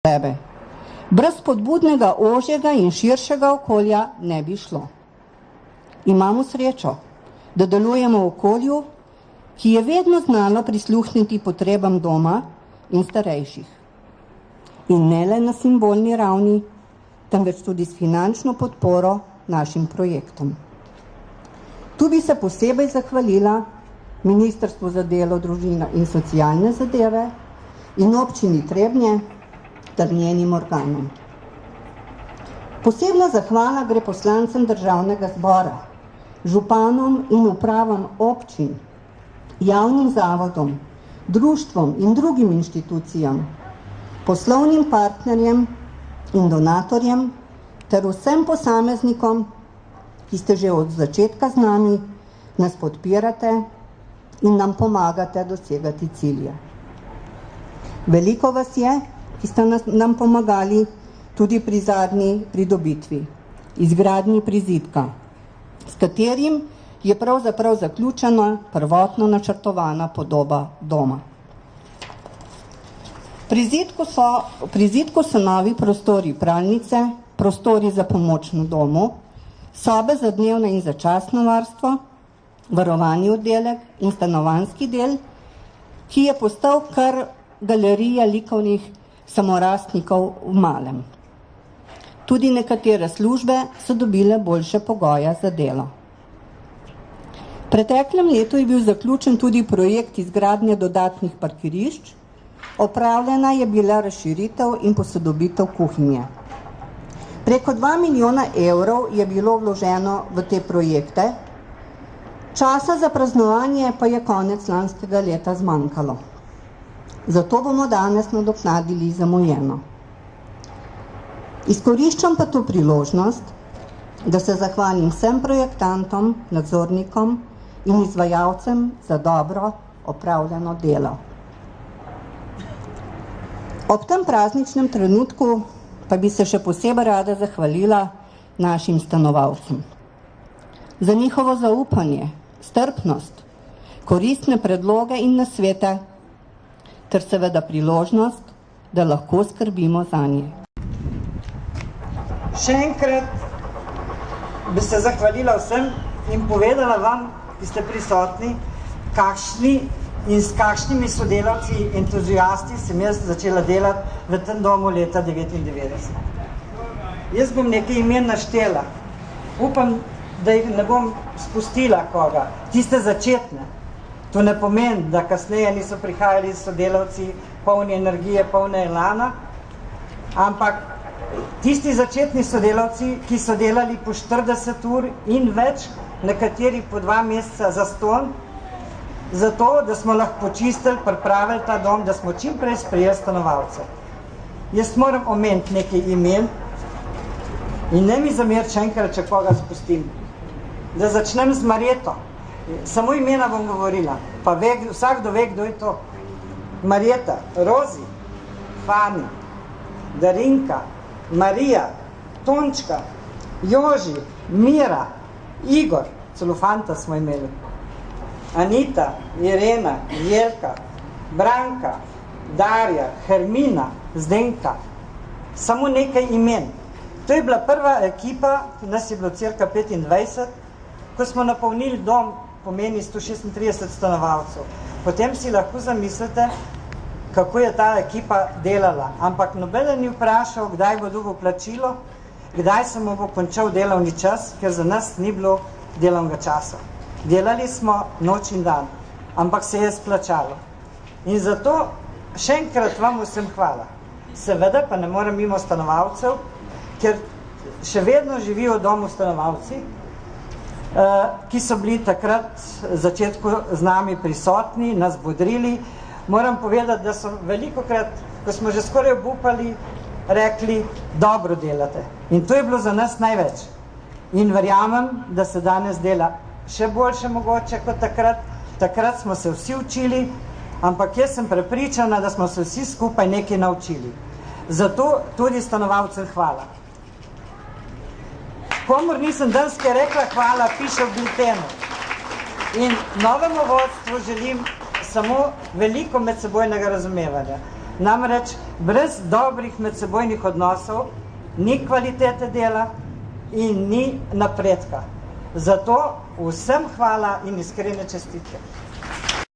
sebe. Brez spodbudnega ožjega in širšega okolja ne bi šlo. Imamo srečo, da delujemo v okolju, ki je vedno znalo prisluhniti potrebam doma in starejših. In ne le na simbolni ravni, temveč tudi s finančno podporo našim projektom. Tu bi se posebej zahvalila Ministrstvu za delo, družino in socialne zadeve in občini Trebnje ter njenim organom. Posebna zahvala gre poslancem Državnega zbora, županom in upravam občin, javnim zavodom, društvom in drugim inštitucijam, poslovnim partnerjem in donatorjem ter vsem posameznikom, ki ste že od začetka z nami, nas podpirate in nam pomagate dosegati cilje. Veliko vas je, ki ste nam pomagali tudi pri zadnji pridobitvi, izgradnji prizidka, s katerim je pravzaprav zaključena prvotno načrtovana podoba doma. Prizidku so novi prostori pralnice, prostori za pomoč na domu, sobe za dnevno in začasno varstvo, varovani oddelek in stanovanjski del, ki je postal kar galerija likovnih samorastnikov v malem. Tudi nekatere službe so dobile boljše pogoje za delo. V preteklem letu je bil zaključen tudi projekt izgradnje dodatnih parkirišč, opravljena je bila razširitev in posodobitev kuhinje. Preko 2 milijona evrov je bilo vloženo v te projekte, časa za praznovanje pa je konec lanskega leta zmanjkalo. Zato bomo danes nadoknadili zamujeno. Izkoriščam pa to priložnost, da se zahvalim vsem projektantom, nadzornikom in izvajalcem za dobro opravljeno delo. Ob tem prazničnem trenutku pa bi se še posebej rada zahvalila našim stanovalcem. Za njihovo zaupanje, strpnost, koristne predloge in nasvete, ter seveda priložnost, da lahko skrbimo zanje. Še enkrat bi se zahvalila vsem in povedala vam, ki ste prisotni, kakšni in s kakšnimi sodelavci, entuziasti sem jaz začela delati v tem domu leta 1999. Jaz bom nekaj imen naštela. Upam, da jih ne bom spustila koga. Tiste začetne. To ne pomeni, da kasneje niso prihajali sodelavci polni energije, polne elana, ampak tisti začetni sodelavci, ki so delali po 40 ur in več, nekateri po 2 meseca zastonj, zato, da smo lahko počistili, pripravili ta dom, da smo čim prej sprejeli stanovalce. Jaz moram omeniti nekaj imen in ne mi zameriti še enkrat, če koga spustim. Da začnem z Marjeto. Samo imena bom govorila, pa vsakdo ve, kdo je to. Marjeta, Rozi, Fani, Darinka, Marija, Tončka, Joži, Mira, Igor, celo fanta smo imeli, Anita, Irena, Jelka, Branka, Darja, Hermina, Zdenka. Samo nekaj imen. To je bila prva ekipa, nas je bilo cirka 25, ko smo napolnili dom, pomeni 136 stanovalcev. Potem si lahko zamislite, kako je ta ekipa delala. Ampak nobeden ni vprašal, kdaj bo dobil plačilo, kdaj se mu bo končal delovni čas, ker za nas ni bilo delovnega časa. Delali smo noč in dan, ampak se je splačalo. In zato še enkrat vam vsem hvala. Seveda pa ne morem mimo stanovalcev, ker še vedno živijo v domu stanovalci, ki so bili takrat v začetku z nami prisotni, nas bodrili. Moram povedati, da so velikokrat, ko smo že skoraj obupali, rekli, dobro delate. In to je bilo za nas največ. In verjamem, da se danes dela še boljše mogoče kot takrat. Takrat smo se vsi učili, ampak jaz sem prepričana, da smo se vsi skupaj nekaj naučili. Zato tudi stanovalcem hvala. Komor nisem danes kaj rekla hvala, piše v biltenu. In novemu vodstvu želim samo veliko medsebojnega razumevanja. Namreč Brez dobrih medsebojnih odnosov ni kvalitete dela in ni napredka. Zato vsem hvala in iskrene čestitke.